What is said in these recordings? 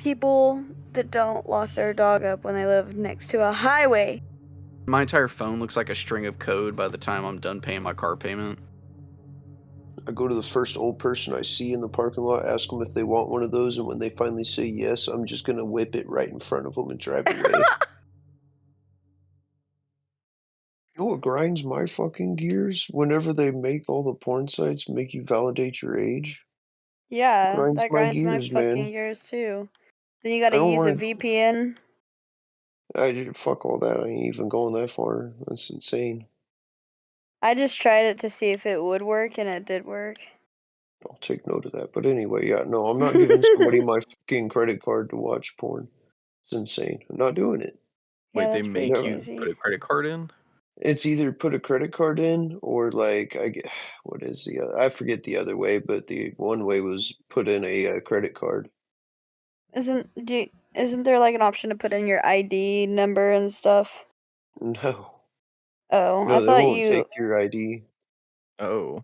People that don't lock their dog up when they live next to a highway. My entire phone looks like a string of code by the time I'm done paying my car payment. I go to the first old person I see in the parking lot, ask them if they want one of those, and when they finally say yes, I'm just gonna whip it right in front of them and drive away. You know what grinds my fucking gears? Whenever they make all the porn sites make you validate your age. Yeah, Grinds that my grinds my gears, fucking man. gears too. Then you I gotta don't use a wanna VPN. fuck all that, I ain't even going that far. That's insane. I just tried it to see if it would work, and it did work. I'll take note of that, but anyway, yeah, no, I'm not giving somebody my fucking credit card to watch porn. It's insane. I'm not doing it. Yeah, Wait, they that's pretty make Never. you put crazy. a credit card in? It's either put a credit card in or, like, what is the I forget the other way, but the one way was put in a, credit card. Isn't there like an option to put in your ID number and stuff? No. Oh, I No, they thought won't you. take your ID. Oh,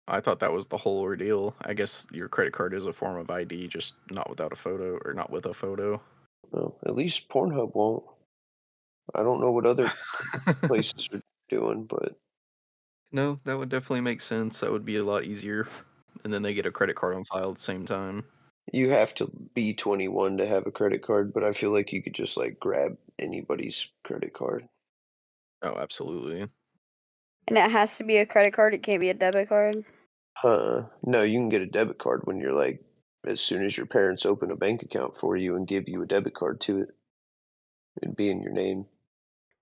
I thought that was the whole ordeal. I guess your credit card is a form of ID, just not without a photo or not with a photo. Well, at least Pornhub won't. I don't know what other places are doing, but No, that would definitely make sense. That would be a lot easier. And then they get a credit card on file at the same time. you have to be 21 to have a credit card, but I feel like you could just, like, grab anybody's credit card. Oh, absolutely. And it has to be a credit card. It can't be a debit card. No, you can get a debit card when you're, like, as soon as your parents open a bank account for you and give you a debit card to it. It'd be in your name.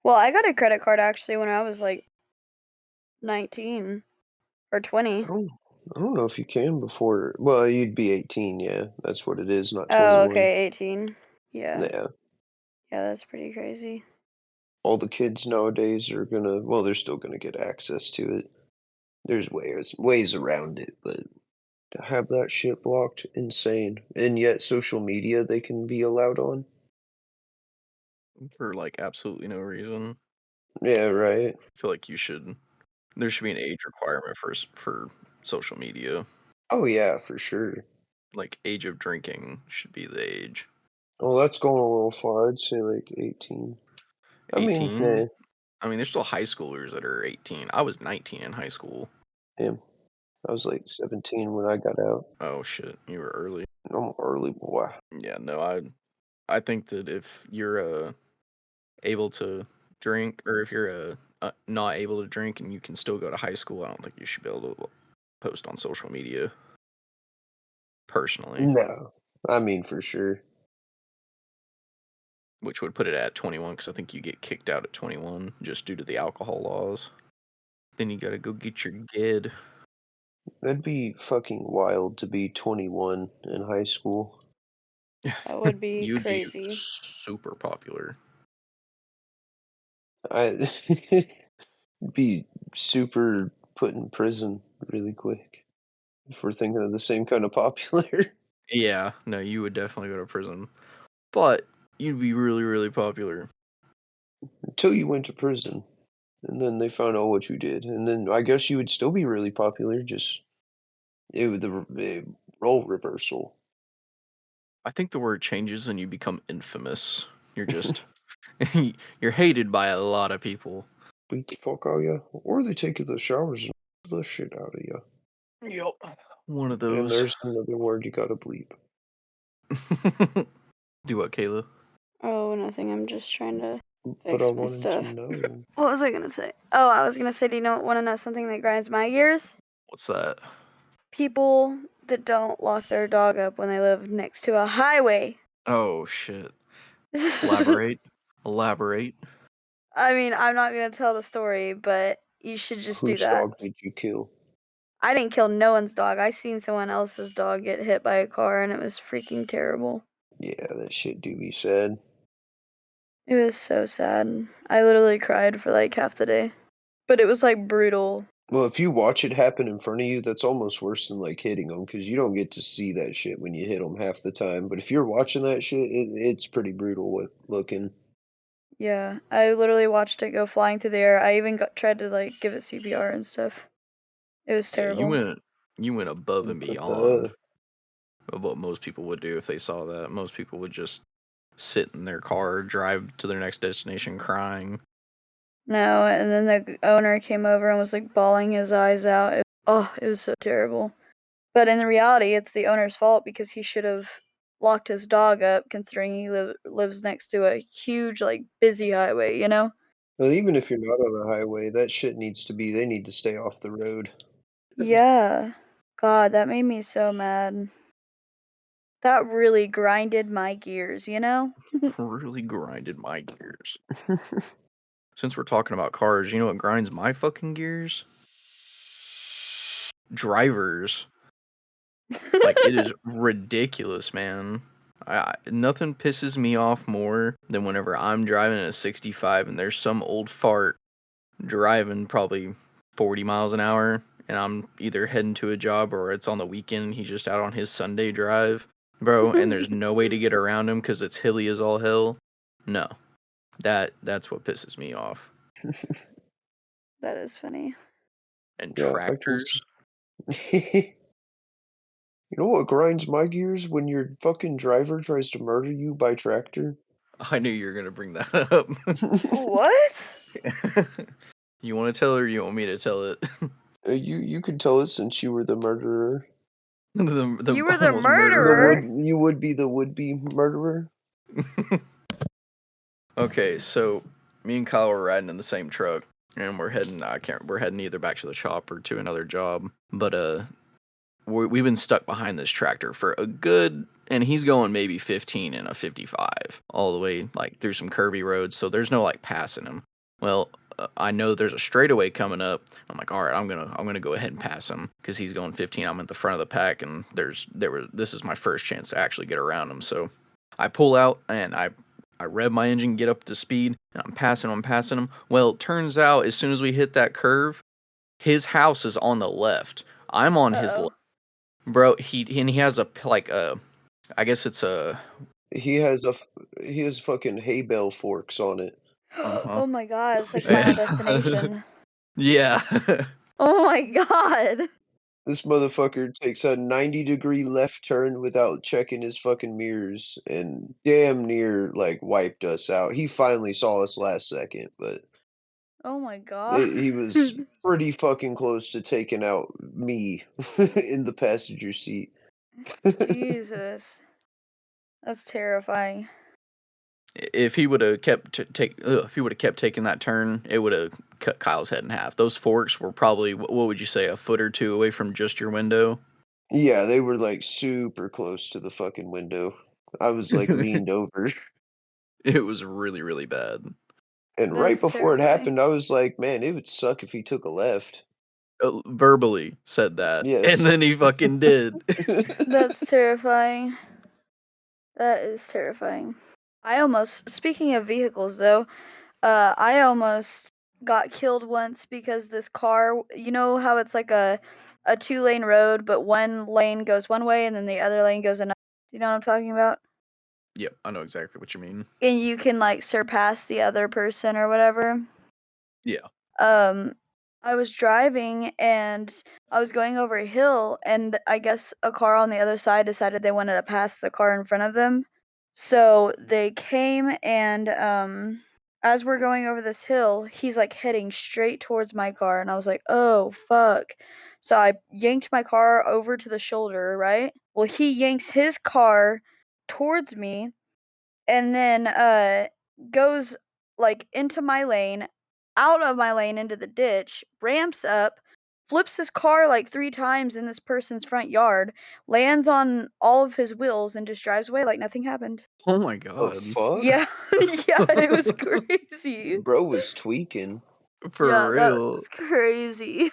Well, I got a credit card actually when I was like 19 or 20. I don't I don't know if you can before well, you'd be 18, yeah. That's what it is, not Oh, 21. okay, 18. Yeah. Yeah. Yeah, that's pretty crazy. All the kids nowadays are gonna well, they're still gonna get access to it. There's ways around it, but to have that shit blocked, insane. And yet social media they can be allowed on? For like absolutely no reason. Yeah, right. I feel like there should be an age requirement for social media. Oh, yeah, for sure. Like age of drinking should be the age. Well, that's going a little far. I'd say like 18. I mean, 18? I mean, there's still high schoolers that are 18. I was 19 in high school. damn. I was like 17 when I got out. Oh shit, you were early. I'm an early boy. Yeah, no, I think that if you're able to drink, or if you're not able to drink and you can still go to high school, I don't think you should be able to post on social media. Personally, No. I mean, for sure. which would put it at 21, because I think you get kicked out at 21 just due to the alcohol laws. Then you gotta go get your GED. That'd be fucking wild to be 21 in high school. That would be You'd be crazy. super popular. I be super put in prison really quick if we're thinking of the same kind of popular. Yeah, no, you would definitely go to prison, but you'd be really, really popular. Until you went to prison. And then they found out what you did. And then I guess you would still be really popular, just it would the role reversal. I think the word changes and you become infamous. You're just you're hated by a lot of people. Beat the fuck out of you. Or they take the showers and the shit out of you. Yep. One of And those. there's another word you gotta bleep. Do what, Kayla? Oh, nothing. I'm just trying to But I fix my wanted to stuff. know. What was I gonna say? Oh, I was gonna say, do you want to know something that grinds my gears? What's that? People that don't lock their dog up when they live next to a highway. Oh shit. Elaborate. Elaborate. I mean, I'm not gonna tell the story, but you should just do Whose that. dog did you kill? I didn't kill no one's dog. I seen someone else's dog get hit by a car, and it was freaking terrible. Yeah, that shit do be sad. It was so sad. I literally cried for like half the day. But it was like brutal. Well, if you watch it happen in front of you, that's almost worse than like hitting them because you don't get to see that shit when you hit them half the time. But if you're watching that shit, it's pretty brutal looking. Yeah, I literally watched it go flying through the air. I even tried to like give it CPR and stuff. It was Yeah, terrible. you went above and But beyond. what most people would do if they saw that. Most people would just sit in their car, drive to their next destination crying. No, and then the owner came over and was like bawling his eyes out. It was so terrible. But in reality, it's the owner's fault because he should have locked his dog up, considering he lives next to a huge, like, busy highway, you know? Well, even if you're not on a highway, that shit needs to be. They need to stay off the road. Yeah. God, that made me so mad. That really grinded my gears, you know? Really grinded my gears. Since we're talking about cars, you know what grinds my fucking gears? Drivers. Like, it is ridiculous, man. Nothing pisses me off more than whenever I'm driving a 65 and there's some old fart driving probably 40 miles an hour, and I'm either heading to a job or it's on the weekend and he's just out on his Sunday drive, bro, and there's no way to get around him because it's hilly as all hell. No, that's what pisses me off. That is funny. And Yeah, I can. tractors. You know what grinds my gears? When your fucking driver tries to murder you by tractor. I knew you were gonna bring that up. What? You want to tell it or you want me to tell it? You could tell us since you were the murderer. You The were the almost murderer? You would be the would-be murderer. Okay, so me and Kyle were riding in the same truck, and we're heading either back to the shop or to another job. But we've been stuck behind this tractor for a good, and he's going maybe 15 in a 55 all the way like through some curvy roads, so there's no like passing him. Well, I know there's a straightaway coming up. I'm like, all right, I'm gonna go ahead and pass him because he's going 15. I'm at the front of the pack, and this is my first chance to actually get around him. So I pull out and I rev my engine, get up to speed, and I'm passing him. Well, it turns out as soon as we hit that curve, his house is on the left. I'm on his Uh-oh. left. Bro, he has a I guess it's a He has a he has fucking hay bale forks on it. uh-huh. Oh my god, it's like Final Yeah. Destination. Yeah. Oh my god. This motherfucker takes a 90-degree left turn without checking his fucking mirrors and damn near like wiped us out. He finally saw us last second, but Oh my god. he was pretty fucking close to taking out me in the passenger seat. Jesus. That's terrifying. If he would have if he would have kept taking that turn, it would have cut Kyle's head in half. Those forks were probably what would you say, a foot or two away from just your window? Yeah, they were like super close to the fucking window. I was like leaned over. It was really, really bad. And right That's before it terrifying. happened, I was like, man, it would suck if he took a left. Verbally said that, and Yes. then he fucking did. That's terrifying. That is terrifying. Speaking of vehicles though, I almost got killed once because this car, you know how it's like a two-lane road, but one lane goes one way and then the other lane goes another. You know what I'm talking about? Yep, I know exactly what you mean. And you can like surpass the other person or whatever. Yeah. Um, I was driving and I was going over a hill, and I guess a car on the other side decided they wanted to pass the car in front of them. So they came and as we're going over this hill, he's like heading straight towards my car and I was like, "Oh, fuck." So I yanked my car over to the shoulder, right? Well, he yanks his car towards me and then goes like into my lane, out of my lane into the ditch, ramps up, flips his car like 3 times in this person's front yard, lands on all of his wheels and just drives away like nothing happened. Oh my The god. fuck? Yeah. Yeah, it was crazy. Bro was tweaking. For Yeah, that real. was crazy.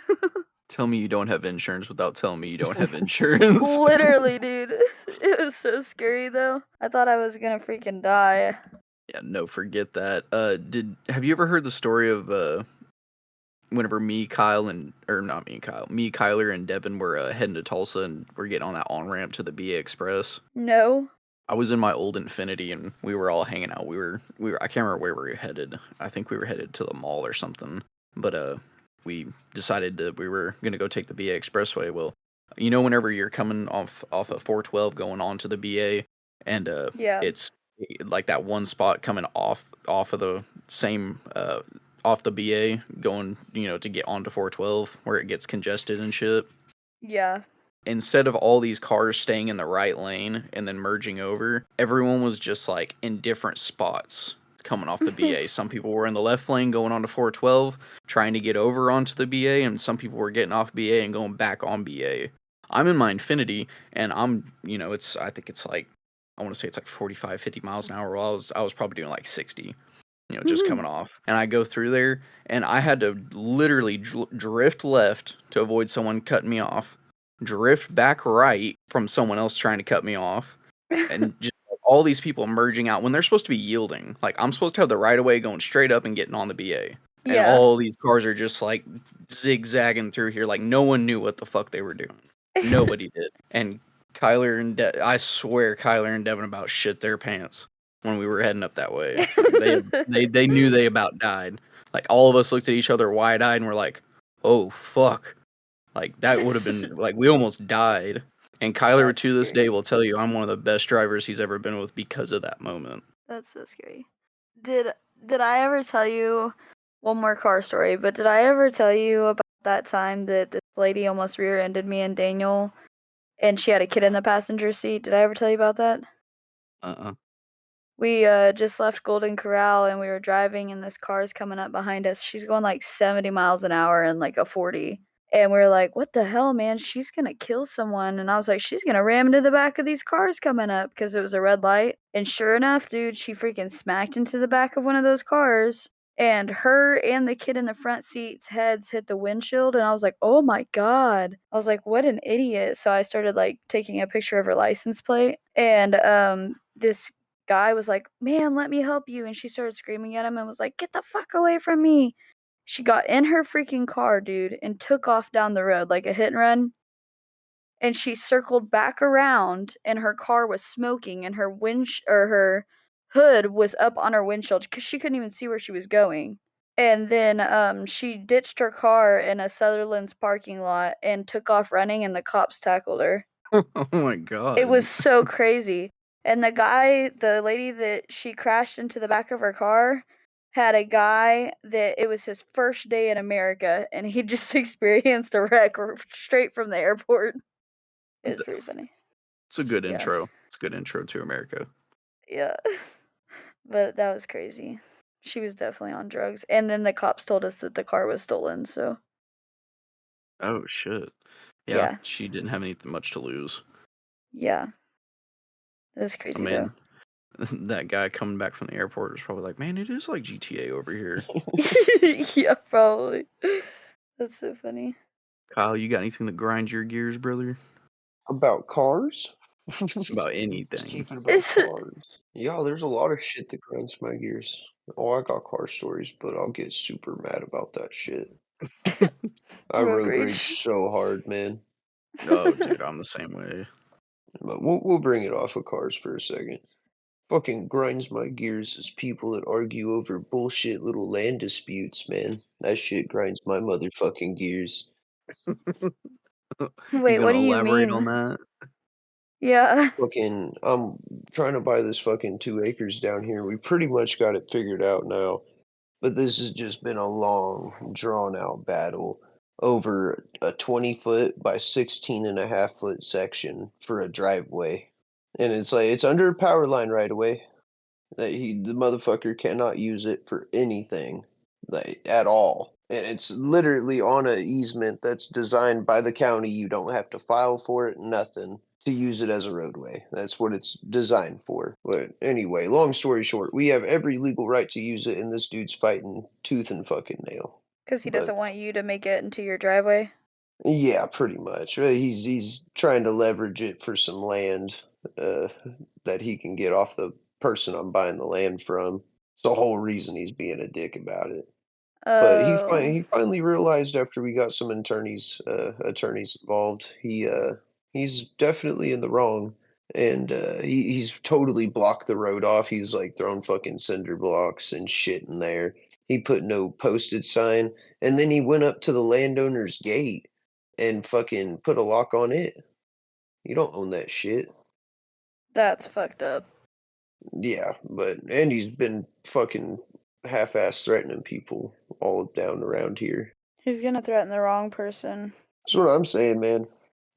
Tell me you don't have insurance without telling me you don't have insurance. Literally, dude. It was so scary though. I thought I was gonna freaking die. Yeah, no, forget that. Have you ever heard the story of whenever me, Kyle, and or not me, Kyle, me, Kyler, and Devin were heading to Tulsa and we're getting on that on ramp to the BA Express? No. I was in my old Infinity and we were all hanging out. We were I can't remember where we were headed. I think we were headed to the mall or something. But we decided that we were gonna go take the BA Expressway. Well, You know, whenever you're coming off of 412 going on to the BA, and Yeah. it's like that one spot coming off of the same off the BA going, to get onto 412 where it gets congested and shit. Yeah. Instead of all these cars staying in the right lane and then merging over, everyone was just like in different spots coming off the BA. Some people were in the left lane going onto 412, trying to get over onto the BA, and some people were getting off BA and going back on BA. I'm in my Infinity, and I think it's like, I want to say it's like 45, 50 miles an hour. Well, I was probably doing like 60, just coming off. And I go through there, and I had to literally drift left to avoid someone cutting me off, drift back right from someone else trying to cut me off, and just all these people merging out when they're supposed to be yielding. Like, I'm supposed to have the right of way going straight up and getting on the BA. And Yeah. all these cars are just like zigzagging through here. Like, no one knew what the fuck they were doing. Nobody did. And I swear Kyler and Devin about shit their pants when we were heading up that way. Like, they knew they about died. Like, all of us looked at each other wide eyed and were like, "Oh fuck!" Like, that would have been like, we almost died. And Kyler That's to this day scary. will tell you I'm one of the best drivers he's ever been with because of that moment. That's so scary. Did did I ever tell you one more car story? But did I ever tell you about that time that this lady almost rear-ended me and Daniel, and she had a kid in the passenger seat? Did I ever tell you about that? Uh-uh. We just left Golden Corral and we were driving, and this car's coming up behind us. She's going like 70 miles an hour in like a 40. And we are like, what the hell, man? She's gonna kill someone. And I was like, she's gonna ram into the back of these cars coming up because it was a red light. And sure enough, dude, she freaking smacked into the back of one of those cars. And her and the kid in the front seat's heads hit the windshield. And I was like, oh my God. I was like, what an idiot. So I started like taking a picture of her license plate. And this guy was like, man, let me help you. And she started screaming at him and was like, get the fuck away from me. She got in her freaking car, dude, and took off down the road like a hit and run. And she circled back around, and her car was smoking, and her hood was up on her windshield because she couldn't even see where she was going. And then she ditched her car in a Sutherland's parking lot and took off running, and the cops tackled her. Oh my It god. was so crazy. And the lady that she crashed into the back of her car had a guy that it was his first day in America and he just experienced a wreck straight from the airport. It was pretty funny. It's a good Yeah. intro. It's a good intro to America. Yeah. But that was crazy. She was definitely on drugs. And then the cops told us that the car was stolen, so Oh shit. Yeah, yeah. she didn't have anything much to lose. Yeah. That was I crazy though. mean, that guy coming back from the airport was probably like, man, it is like GTA over here. Yeah, probably. That's so funny. Kyle, you got anything that grinds your gears, brother? About cars? About Just anything. keep it about cars. Yeah, there's a lot of shit that grinds my gears. Oh, I got car stories, but I'll get super mad about that shit. I Road road rage. rage so hard, man. Oh, dude, I'm the same way. But we'll bring it off of cars for a second. Fucking grinds my gears is people that argue over bullshit little land disputes, man. That shit grinds my motherfucking gears. You Wait, what gonna do you elaborate on mean? that? Yeah. Fucking, I'm trying to buy this fucking 2 acres down here. We pretty much got it figured out now. But this has just been a long, drawn out battle over a 20-foot by 16.5-foot section for a driveway. And it's like, it's under a power line right away. The motherfucker cannot use it for anything, like, at all. And it's literally on a easement that's designed by the county. You don't have to file for it, nothing, to use it as a roadway. That's what it's designed for. But anyway, long story short, we have every legal right to use it, and this dude's fighting tooth and fucking nail. Because he But doesn't want you to make it into your driveway. yeah, pretty much. He's trying to leverage it for some land uh, that he can get off the person I'm buying the land from. It's the whole reason he's being a dick about it. But Oh. he finally realized after we got some attorneys involved, he's definitely in the wrong, and he's totally blocked the road off. He's like throwing fucking cinder blocks and shit in there. He put no posted sign, and then he went up to the landowner's gate and fucking put a lock on it. You don't own that shit. That's fucked up. Yeah, and he's been fucking half-ass threatening people all down around here. He's gonna threaten the wrong person. That's what I'm saying, man.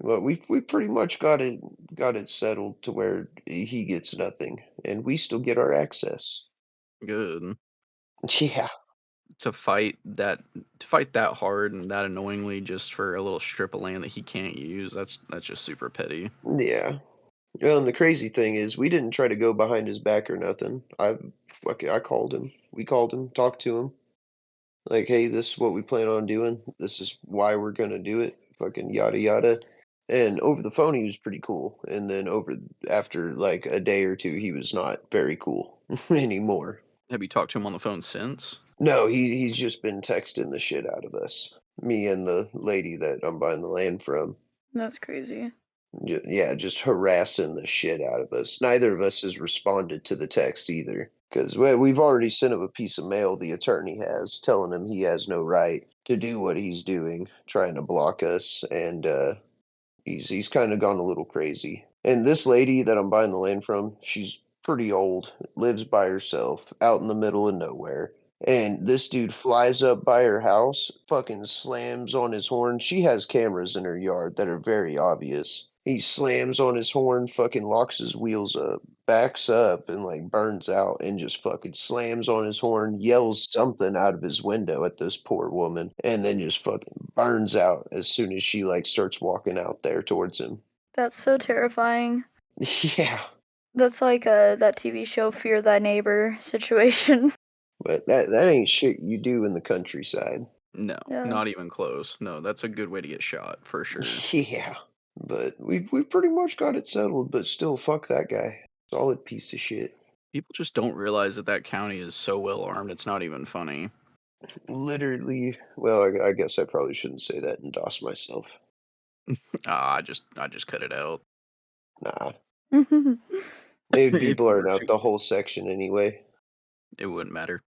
Well, we pretty much got it settled to where he gets nothing, and we still get our access. Good. Yeah, To fight that hard and that annoyingly just for a little strip of land that he can't use, that's just super petty. yeah. Well, and the crazy thing is, we didn't try to go behind his back or nothing. I called him. We called him, talked to him. Like, hey, this is what we plan on doing. This is why we're gonna do it. Fucking yada yada. And over the phone, he was pretty cool. And then after like a day or two, he was not very cool anymore. Have you talked to him on the phone since? No, he's just been texting the shit out of us. Me and the lady that I'm buying the land from. That's crazy. Yeah, just harassing the shit out of us. Neither of us has responded to the text either. Because we've already sent him a piece of mail, the attorney has, telling him he has no right to do what he's doing, trying to block us. And he's kind of gone a little crazy. And this lady that I'm buying the land from, she's pretty old, lives by herself, out in the middle of nowhere. And this dude flies up by her house, fucking slams on his horn. She has cameras in her yard that are very obvious. He slams on his horn, fucking locks his wheels up, backs up, and like burns out, and just fucking slams on his horn, yells something out of his window at this poor woman, and then just fucking burns out as soon as she like starts walking out there towards him. That's so terrifying. Yeah, That's like that TV show Fear Thy Neighbor situation. but that ain't shit you do in the countryside. No, Yeah. not even close. No, that's a good way to get shot for sure. Yeah, but we've pretty much got it settled. But still, fuck that guy. Solid piece of shit. People just don't realize that that county is so well armed. It's not even funny. Literally. Well, I guess I probably shouldn't say that and doss myself. I just cut it out. Nah, maybe If people you are were not to, the whole section anyway. it wouldn't matter.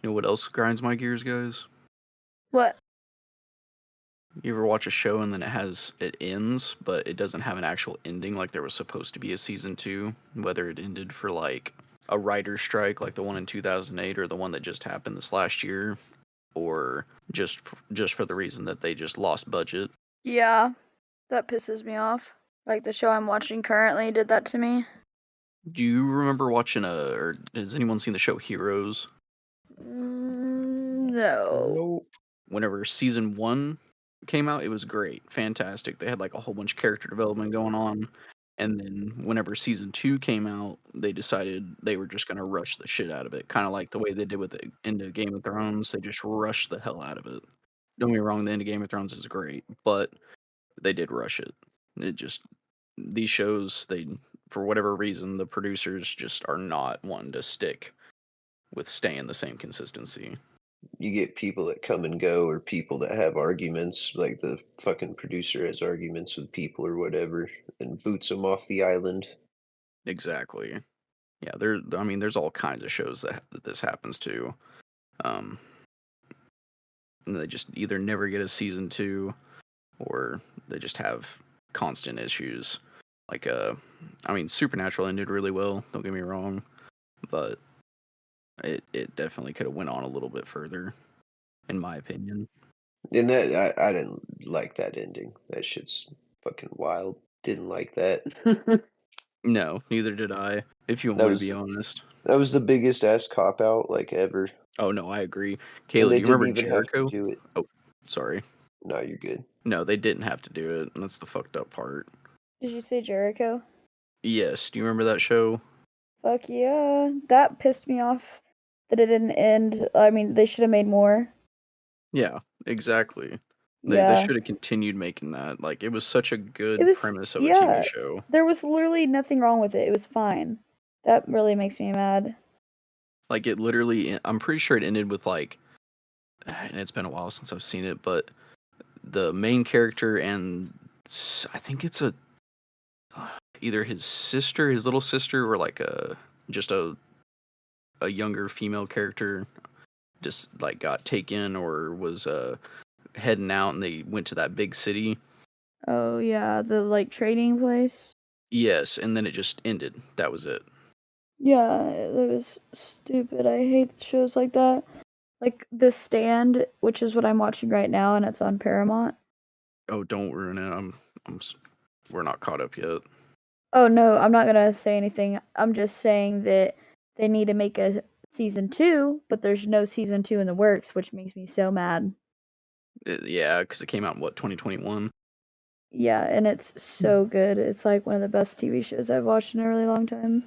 You know what else grinds my gears, guys? What? You ever watch a show and then it ends, but it doesn't have an actual ending like there was supposed to be a season 2, whether it ended for like a writer's strike like the one in 2008 or the one that just happened this last year, or just for the reason that they just lost budget. Yeah, that pisses me off. Like the show I'm watching currently did that to me. Do you remember watching or has anyone seen the show Heroes? No. Nope. Whenever season 1 came out, it was great, fantastic. They had like a whole bunch of character development going on. And then whenever season 2 came out, they decided they were just gonna rush the shit out of it, kind of like the way they did with the end of Game of Thrones. They just rushed the hell out of it. Don't get me wrong, the end of Game of Thrones is great, but they did rush it. It just these shows, they for whatever reason, the producers just are not wanting to stick with staying the same consistency. You get people that come and go, or people that have arguments, like the fucking producer has arguments with people or whatever, and boots them off the island. Exactly. Yeah, I mean, there's all kinds of shows that this happens to. Um, and they just either never get a season 2 or they just have constant issues. Like I mean, Supernatural ended really well, don't get me wrong, but it definitely could have went on a little bit further in my opinion. And that I didn't like that ending. That shit's fucking wild. Didn't like that. No, neither did I, if you want that me to be was honest. that was the biggest ass cop out like ever. Oh no, I agree. And Kayla, they do you didn't remember even have to Jericho? do it. Oh, sorry. No, you're good. No, they didn't have to do it, and that's the fucked up part. Did you say Jericho? Yes, do you remember that show? Fuck yeah. That pissed me off that it didn't end. I mean, they should have made more. Yeah, exactly. They Yeah. should have continued making that. Like, it was such a It good was, premise of a TV yeah. show. There was literally nothing wrong with it. It was fine. That really makes me mad. Like, it literally, I'm pretty sure it ended with, like, and it's been a while since I've seen it, but the main character and I think it's either his sister, his little sister, or like just a younger female character just like got taken or was heading out and they went to that big city. Oh yeah, the like trading place. Yes, and then it just ended. That was it. Yeah, it was stupid. I hate shows like that. Like The Stand, which is what I'm watching right now, and it's on Paramount. Oh, don't ruin it. We're not caught up yet. Oh no, I'm not gonna say anything. I'm just saying that they need to make a season two, but there's no season two in the works, which makes me so mad. Yeah, because it came out in what 2021. Yeah, and it's so good. It's like one of the best TV shows I've watched in a really long time.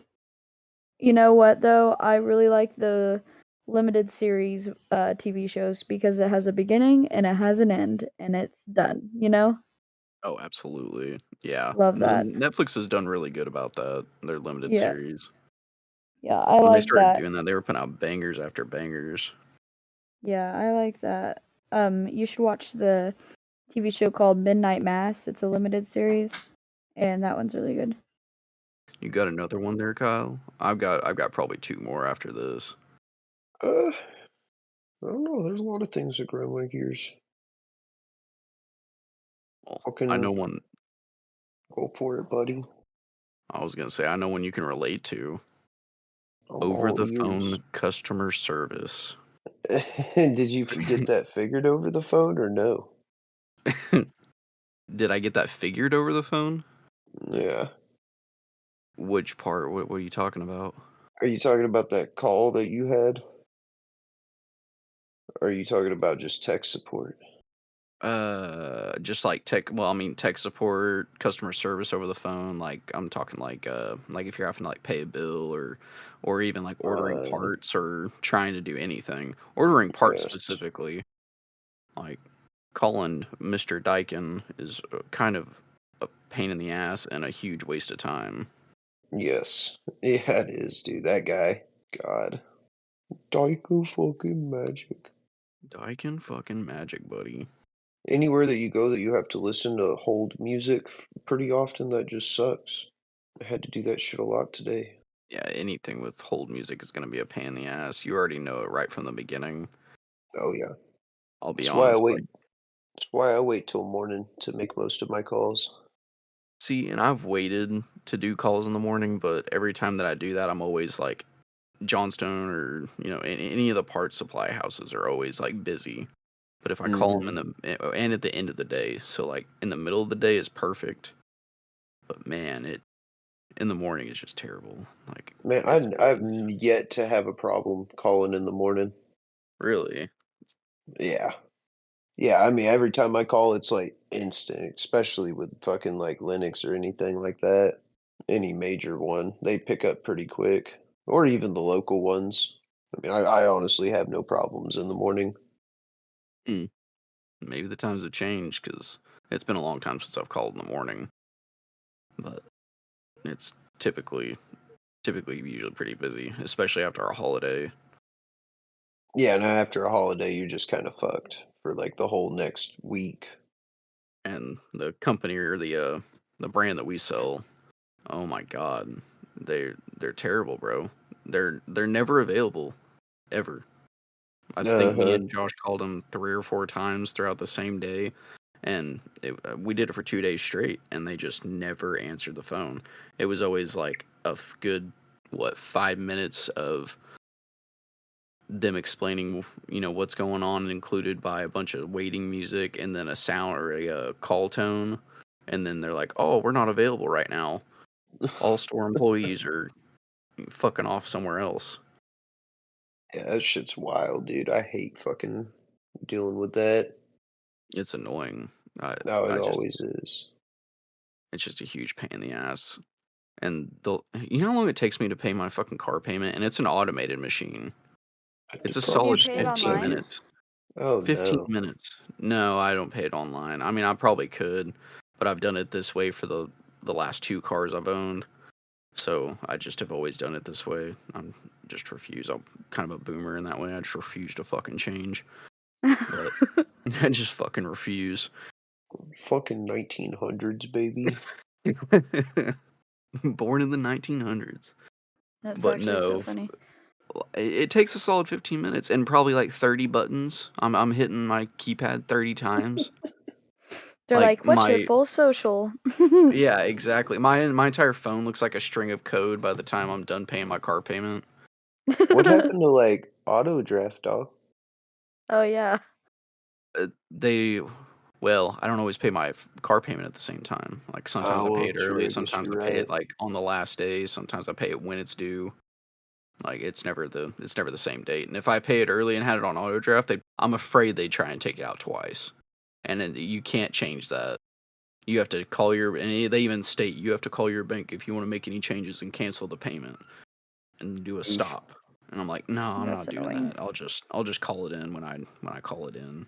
You know what though? I really like the limited series TV shows because it has a beginning and it has an end and it's done, you know? Oh, absolutely. Yeah. Love No, that. Netflix has done really good about that. Their limited Yeah. series. Yeah, I When they like started that. doing that, they were putting out bangers after bangers. Yeah, I like that. You should watch the TV show called Midnight Mass. It's a limited series, and that one's really good. You got another one there, Kyle? I've got probably two more after this. I don't know. There's a lot of things that grind my gears. Well, I Fucking know one. go for it, buddy. I was gonna say I know one you can relate to. I'm Over all the ears. phone customer service. Did you get that figured over the phone or no? Did I get that figured over the phone? Yeah. Which part? What are you talking about? Are you talking about that call that you had? Or are you talking about just tech support? Just like tech. Well, I mean, tech support, customer service over the phone. Like I'm talking like if you're having to like pay a bill or even like ordering Uh, parts or trying to do anything. Ordering parts yes. specifically. Like calling Mr. Dyken is kind of a pain in the ass and a huge waste of time. Yes. Yeah, it is, dude. That guy. God. Daiko fucking magic. Dyken fucking magic, buddy. Anywhere that you go that you have to listen to hold music pretty often, that just sucks. I had to do that shit a lot today. Yeah, anything with hold music is gonna be a pain in the ass. You already know it right from the beginning. Oh yeah. I'll be That's why I honest, wait. like, That's why I wait till morning to make most of my calls. see, and I've waited to do calls in the morning, but every time that I do that, I'm always like Johnstone or any of the parts supply houses are always like busy. But if I call them Hmm. and at the end of the day, so like in the middle of the day is perfect, but man, it in the morning is just terrible. Like Man, it's I've always yet to have a problem calling in the morning. really. Yeah. Yeah, I mean, every time I call, it's like instant, especially with fucking like Linux or anything like that. Any major one, they pick up pretty quick, or even the local ones. I mean, I honestly have no problems in the morning. Hmm, maybe the times have changed because it's been a long time since I've called in the morning, but it's typically usually pretty busy, especially after a holiday. Yeah, and after a holiday, you're just kind of fucked for like the whole next week. And the company or the brand that we sell, oh my god, they're terrible, bro. They're never available ever. I think me Uh-huh. and Josh called them 3 or 4 times throughout the same day, and we did it for 2 days straight, and they just never answered the phone. It was always like good 5 minutes of them explaining what's going on, and included by a bunch of waiting music and then a sound or a call tone, and then they're like, oh, we're not available right now, all store employees are fucking off somewhere else. Yeah, that shit's wild, dude. I hate fucking dealing with that. It's annoying. i No, it i just always is. it's just a huge pain in the ass. And you know how long it takes me to pay my fucking car payment, and it's an automated machine. It's a Do you Probably solid pay it still 15 suck. online? minutes. Oh 15 no. minutes. No, I don't pay it online. I mean, I probably could, but I've done it this way for the last 2 cars I've owned. So I just have always done it this way. I'm just refuse. I'm kind of a boomer in that way. I just refuse to fucking change. But I just fucking refuse. Fucking 1900s, baby. Born in the 1900s. That's But actually so no, funny. It takes a solid 15 minutes and probably like 30 buttons. I'm hitting my keypad 30 times. They're Like like, "What's your my full social?" Yeah, exactly. My entire phone looks like a string of code by the time I'm done paying my car payment. What happened to like auto draft, dog? Oh yeah. They Well, I don't always pay my car payment at the same time. Like sometimes Oh, I pay well, it sure. early, I guess sometimes you're I pay right. it like on the last day, sometimes I pay it when it's due. Like it's never the same date. And if I pay it early and had it on auto draft, I'm afraid they try and take it out twice. And then you can't change that. You have to call they even state you have to call your bank if you want to make any changes and cancel the payment and do a Oof. stop. And I'm like, no, I'm That's not doing annoying. that. I'll just call it in when I call it in.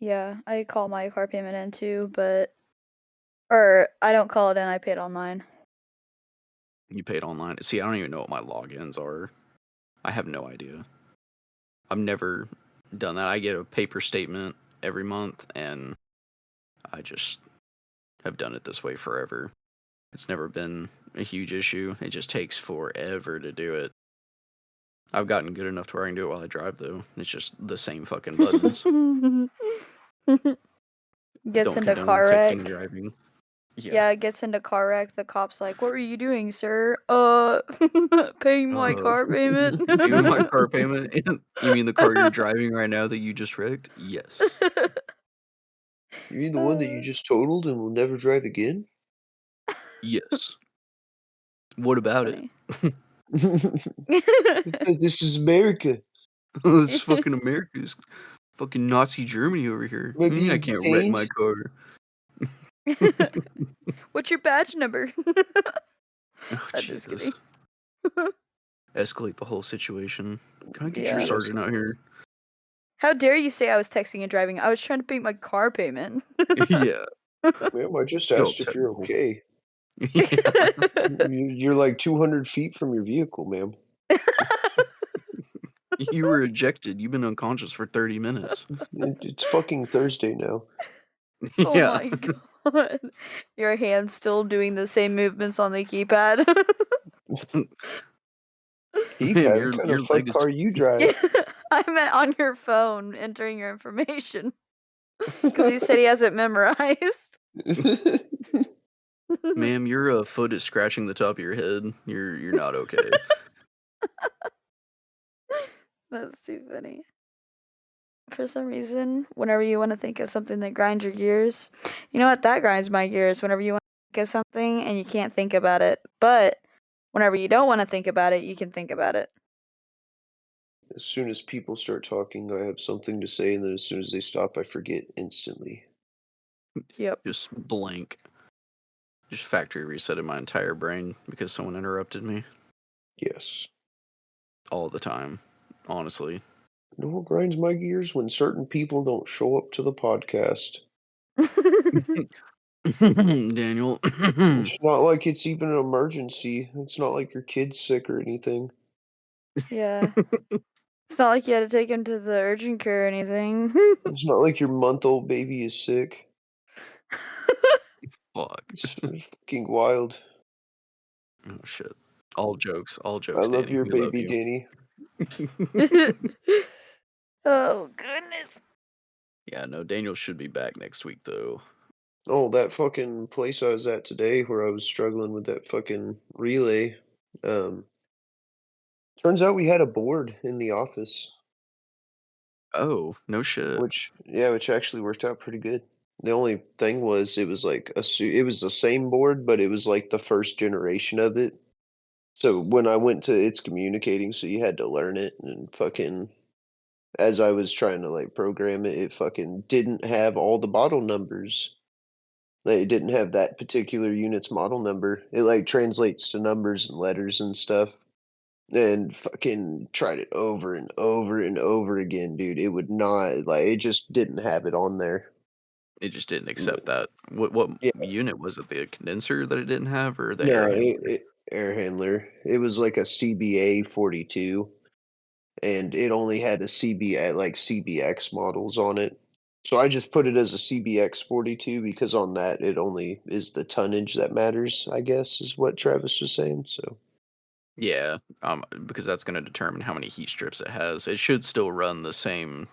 Yeah, I call my car payment in too, but or I don't call it in, I pay it online. You paid online. See, I don't even know what my logins are. I have no idea. I've never done that. I get a paper statement every month, and I just have done it this way forever. It's never been a huge issue. It just takes forever to do it. I've gotten good enough to where I can do it while I drive, though. It's just the same fucking buttons. Gets Don't into condone car texting and wreck. driving. Yeah. Yeah, gets into car wreck. The cop's like, "What were you doing, sir?" Paying my Uh, car payment." Payment my car payment. You mean the car you're driving right now that you just wrecked? Yes. You mean the one that you Uh, just totaled and will never drive again? Yes. What That's about it? funny. This is America. This is fucking America's fucking Nazi Germany over here. What do you Maybe mean I you can't wreck my detained? car? What's your badge number? Oh, I'm just Jesus. kidding. Escalate the whole situation. Can I get your Yeah. Yes. sergeant out here? How dare you say I was texting and driving? I was trying to pay my car payment. Yeah. Ma'am, I just Get all asked if you're technical. okay. Yeah. You're like 200 feet from your vehicle, ma'am. You were ejected. You've been unconscious for 30 minutes. It's fucking Thursday now. Oh Yeah. my god. Your hand's still doing the same movements on the keypad. Ma'am, Keypad, what kind of your fuck leg is car you drive? I meant on your phone, entering your information. Because he said he has it memorized. ma'am, your foot is scratching the top of your head. You're not okay. That's too funny. For some reason, whenever you want to think of something that grinds your gears, you know what? That grinds my gears. Whenever you want to think of something and you can't think about it. But whenever you don't want to think about it, you can think about it. As soon as people start talking, I have something to say, and then as soon as they stop, I forget instantly. Yep. Just blank. Just factory resetted my entire brain because someone interrupted me Yes. all the time. Honestly. You know what grinds my gears? When certain people don't show up to the podcast. Daniel. It's not like it's even an emergency. It's not like your kid's sick or anything. Yeah. It's not like you had to take him to the urgent care or anything. It's not like your month-old baby is sick. Fuck. It's fucking wild. Oh shit. All I jokes, love Danny. your We love baby, you. Danny. Oh, goodness. Yeah, no, Daniel should be back next week though. Oh, that fucking place I was at today where I was struggling with that fucking relay. Um, Turns out we had a board in the office, Oh, no shit. which actually worked out pretty good. The only thing was it was like it was the same board, but it was like the first generation of it. So when I went to it's communicating, so you had to learn it and fucking as I was trying to like program it, it fucking didn't have all the model numbers. Like, it didn't have that particular unit's model number. It like translates to numbers and letters and stuff. And fucking tried it over and over and over again, dude. It would not like it just didn't have it on there. It just didn't But, accept that. What yeah, unit was it? The condenser that it didn't have or the air no, handler? air handler. It was like a CBA 42, and it only had a CBA like CBX models on it. So I just put it as a CBX 42 because on that it only is the tonnage that matters. I guess is what Travis was saying. So Yeah, because that's going to determine how many heat strips it has. It should still run the same.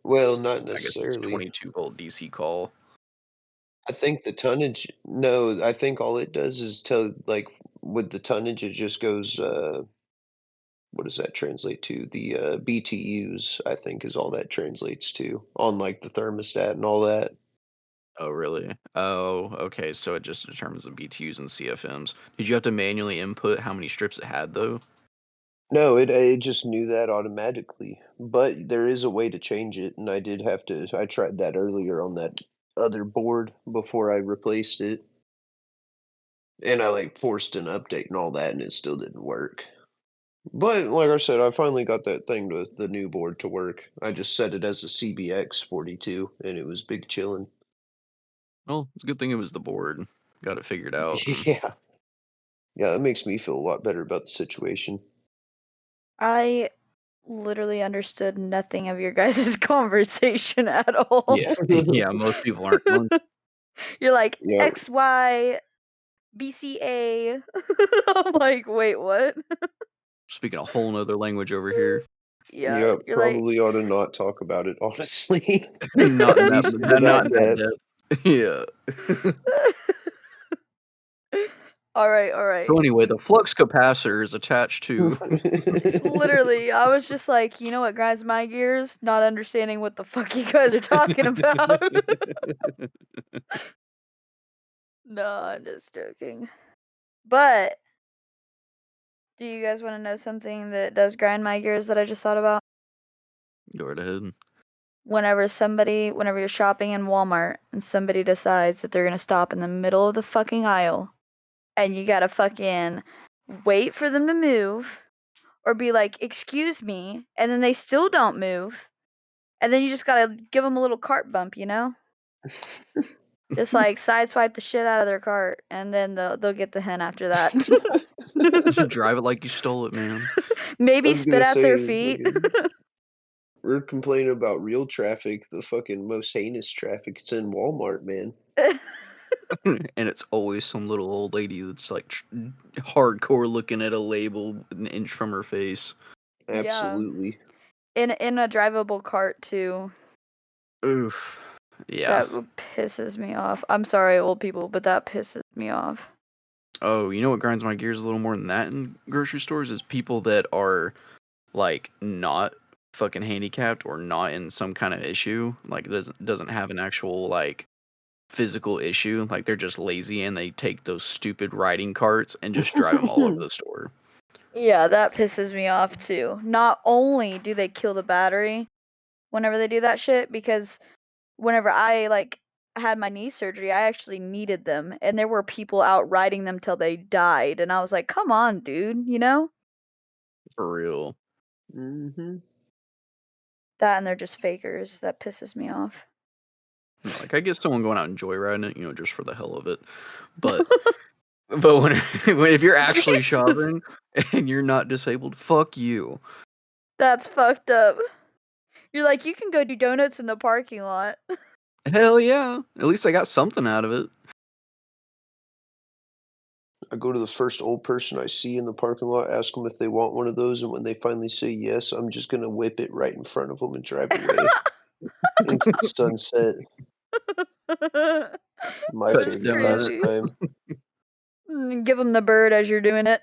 Well, not I guess it's necessarily. 22-volt DC call. I think the tonnage no, I think all it does is tell like, with the tonnage, it just goes, what does that translate to? The, BTUs, I think, is all that translates to on, like, the thermostat and all that. Oh, really? Oh, okay. So it just determines the BTUs and CFMs. Did you have to manually input how many strips it had, though? No, it just knew that automatically, but there is a way to change it, and I tried that earlier on that other board before I replaced it, and I, like, forced an update and all that, and it still didn't work. But like I said, I finally got that thing to the new board to work. I just set it as a CBX 42, and it was big chillin'. Well, it's a good thing it was the board. Got it figured out. Yeah. Yeah, it makes me feel a lot better about the situation. I literally understood nothing of your guys' conversation at Yeah, all. yeah. Most people aren't going. You're like Yeah, XY BCA. I'm like, wait, what? Speaking a whole nother language over here. Yeah, yeah, you're like, probably ought to not talk about it, honestly. Not in At that, least to not that in that depth. depth. Yeah. all right, all right. So anyway, the flux capacitor is attached to. Literally, I was just like, you know what grinds my gears? Not understanding what the fuck you guys are talking about. No, I'm just joking. But do you guys want to know something that does grind my gears that I just thought about? Go right ahead. Whenever you're shopping in Walmart and somebody decides that they're gonna stop in the middle of the fucking aisle and you gotta fucking wait for them to move or be like, excuse me, and then they still don't move, and then you just gotta give them a little cart bump, you know? Just like sideswipe the shit out of their cart, and then they'll get the hint after that. Drive it like you stole it, man. I Maybe was spit gonna at say, their feet. we're complaining about real traffic, the fucking most heinous traffic, it's in Walmart, man. And it's always some little old lady that's like hardcore looking at a label an inch from her face. Yeah, Absolutely. in a drivable cart too. Oof. Yeah. That pisses me off. I'm sorry, old people, but that pisses me off. Oh, you know what grinds my gears a little more than that in grocery stores is people that are like not fucking handicapped or not in some kind of issue, like doesn't have an actual like physical issue, like they're just lazy and they take those stupid riding carts and just drive them all over the store. Yeah, that pisses me off too. Not only do they kill the battery whenever they do that shit, because whenever I like had my knee surgery, I actually needed them, and there were people out riding them till they died, and I was like, "Come on, dude," you know? For real. Mhm. That and they're just fakers. That pisses me off. Yeah, like I get someone going out and joyriding it, just for the hell of it. But when, if you're actually Jesus. shopping and you're not disabled, fuck you. That's fucked up. You're like, "You can go do donuts in the parking lot." Hell yeah. At least I got something out of it. I go to the first old person I see in the parking lot, ask them if they want one of those, and when they finally say yes, I'm just gonna whip it right in front of them and drive away into the sunset. My Pet That's favorite down at it. crazy. pastime. Give them the bird as you're doing it.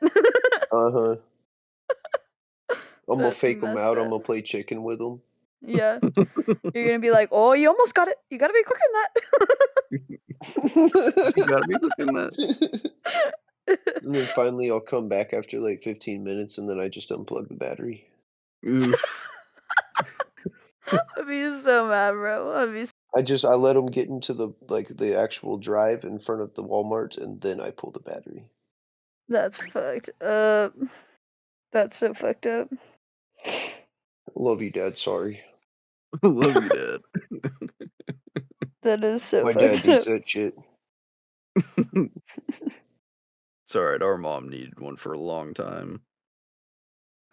Uh-huh. Imma That's fake them messed out, up. Imma play chicken with them. Yeah. You're gonna be like, "Oh, you almost got it. You gotta be quicker You gotta be looking that. than And then that." finally, I'll come back after, like, 15 minutes, and then I just unplug the battery. Oof. I'd be so mad, bro. I let them get into the actual drive in front of the Walmart, and then I pull the battery. That's fucked up. That's so fucked up. Love you, Dad, sorry. Love you, Dad. That is so My dad fucked needs up. that shit. It's alright, our mom needed one for a long time.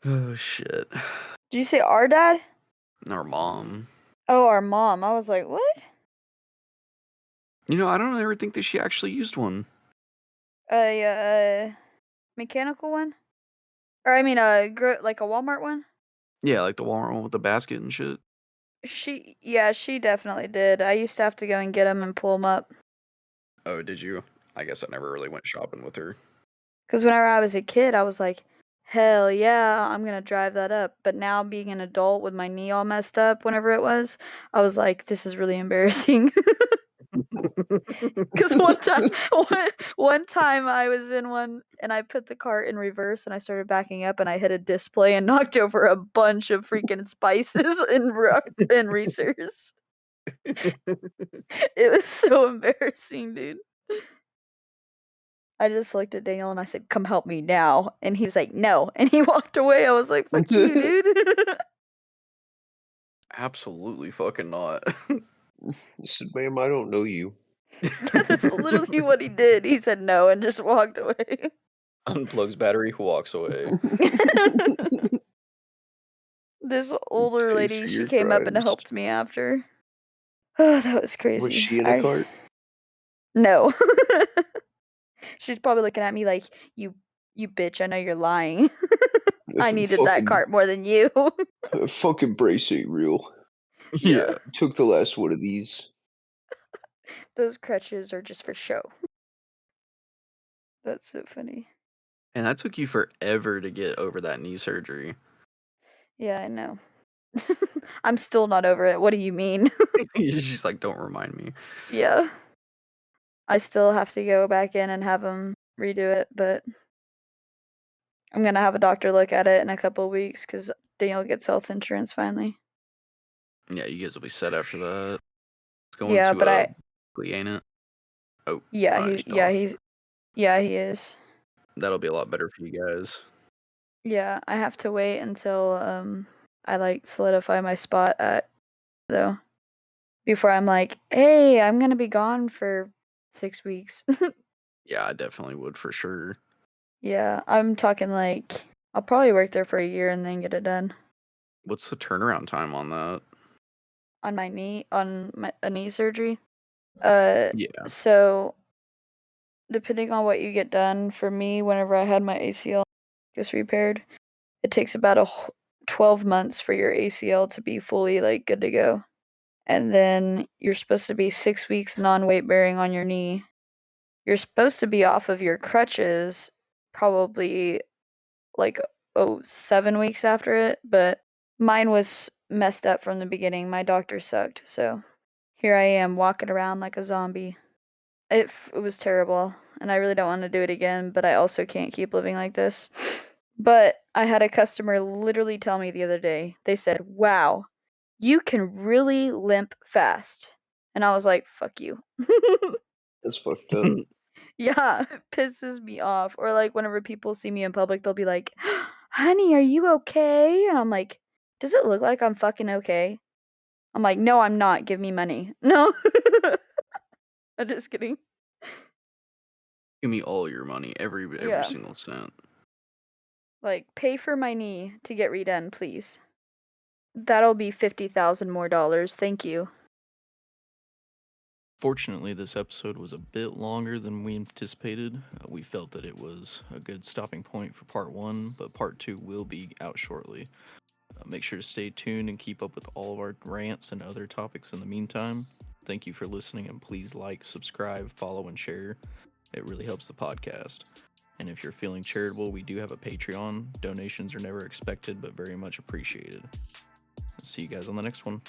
Oh shit. Did you say our dad? Our mom. Oh, our mom. I was like, what? I don't ever think that she actually used one. A mechanical one? Or I mean, like a Walmart one. Yeah, like the Walmart one with the basket and shit. She definitely did. I used to have to go and get them and pull them up. Oh, did you? I guess I never really went shopping with her. Because whenever I was a kid, I was like, hell yeah, I'm gonna drive that up. But now being an adult with my knee all messed up, whenever it was, I was like, this is really embarrassing. Because one time I was in one and I put the cart in reverse and I started backing up and I hit a display and knocked over a bunch of freaking spices in Reese's. It was so embarrassing, dude. I just looked at Daniel and I said, "Come help me now." And he was like, "No." And he walked away. I was like, "Fuck you, dude." Absolutely fucking not. He said, "Ma'am, I don't know you." That's literally what he did. He said no and just walked away. Unplugs battery, walks away. This older Pay lady, for she your came up and crimes. helped me after. Oh, that was Was crazy. she in a cart? No. She's probably looking at me like, you bitch, I know you're lying. I needed that Fucking, cart more than you." fucking brace ain't real. Yeah. Yeah. Took the last one of these. Those crutches are just for show. That's so funny. And that took you forever to get over that knee surgery. Yeah, I know. I'm still not over it. What do you mean? She's like, don't remind me. Yeah. I still have to go back in and have them redo it, but I'm gonna have a doctor look at it in a couple of weeks because Daniel gets health insurance finally. Yeah, you guys will be set after that. It's going Yeah, to but ain't it? Oh, yeah, he's gone. he is. That'll be a lot better for you guys. Yeah, I have to wait until I like solidify my spot at though before I'm like, hey, I'm gonna be gone for 6 weeks. Yeah, I definitely would for sure. Yeah, I'm talking like I'll probably work there for a year and then get it done What's the turnaround time on that? on a knee surgery. Uh, Yeah. so depending on what you get done, for me, whenever I had my ACL gets repaired, it takes about 12 months for your ACL to be fully like good to go. And then you're supposed to be 6 weeks non-weight bearing on your knee. You're supposed to be off of your crutches probably like 7 weeks after it, but mine was messed up from the beginning. My doctor sucked, so here I am walking around like a zombie. It was terrible, and I really don't want to do it again, but I also can't keep living like this. But I had a customer literally tell me the other day. They said, "Wow, you can really limp fast." And I was like, "Fuck you." That's fucked up. Yeah, it pisses me off. Or like whenever people see me in public, they'll be like, "Honey, are you okay?" And I'm like, "Does it look like I'm fucking okay?" I'm like, "No, I'm not. Give me money." No. I'm just kidding. Give me all your money, every Yeah. single cent. Like, pay for my knee to get redone, please. That'll be 50,000 more dollars. Thank you. Fortunately, this episode was a bit longer than we anticipated. We felt that it was a good stopping point for part one, but part two will be out shortly. Make sure to stay tuned and keep up with all of our rants and other topics in the meantime. Thank you for listening, and please like, subscribe, follow, and share. It really helps the podcast. And if you're feeling charitable, we do have a Patreon. Donations are never expected, but very much appreciated. See you guys on the next one.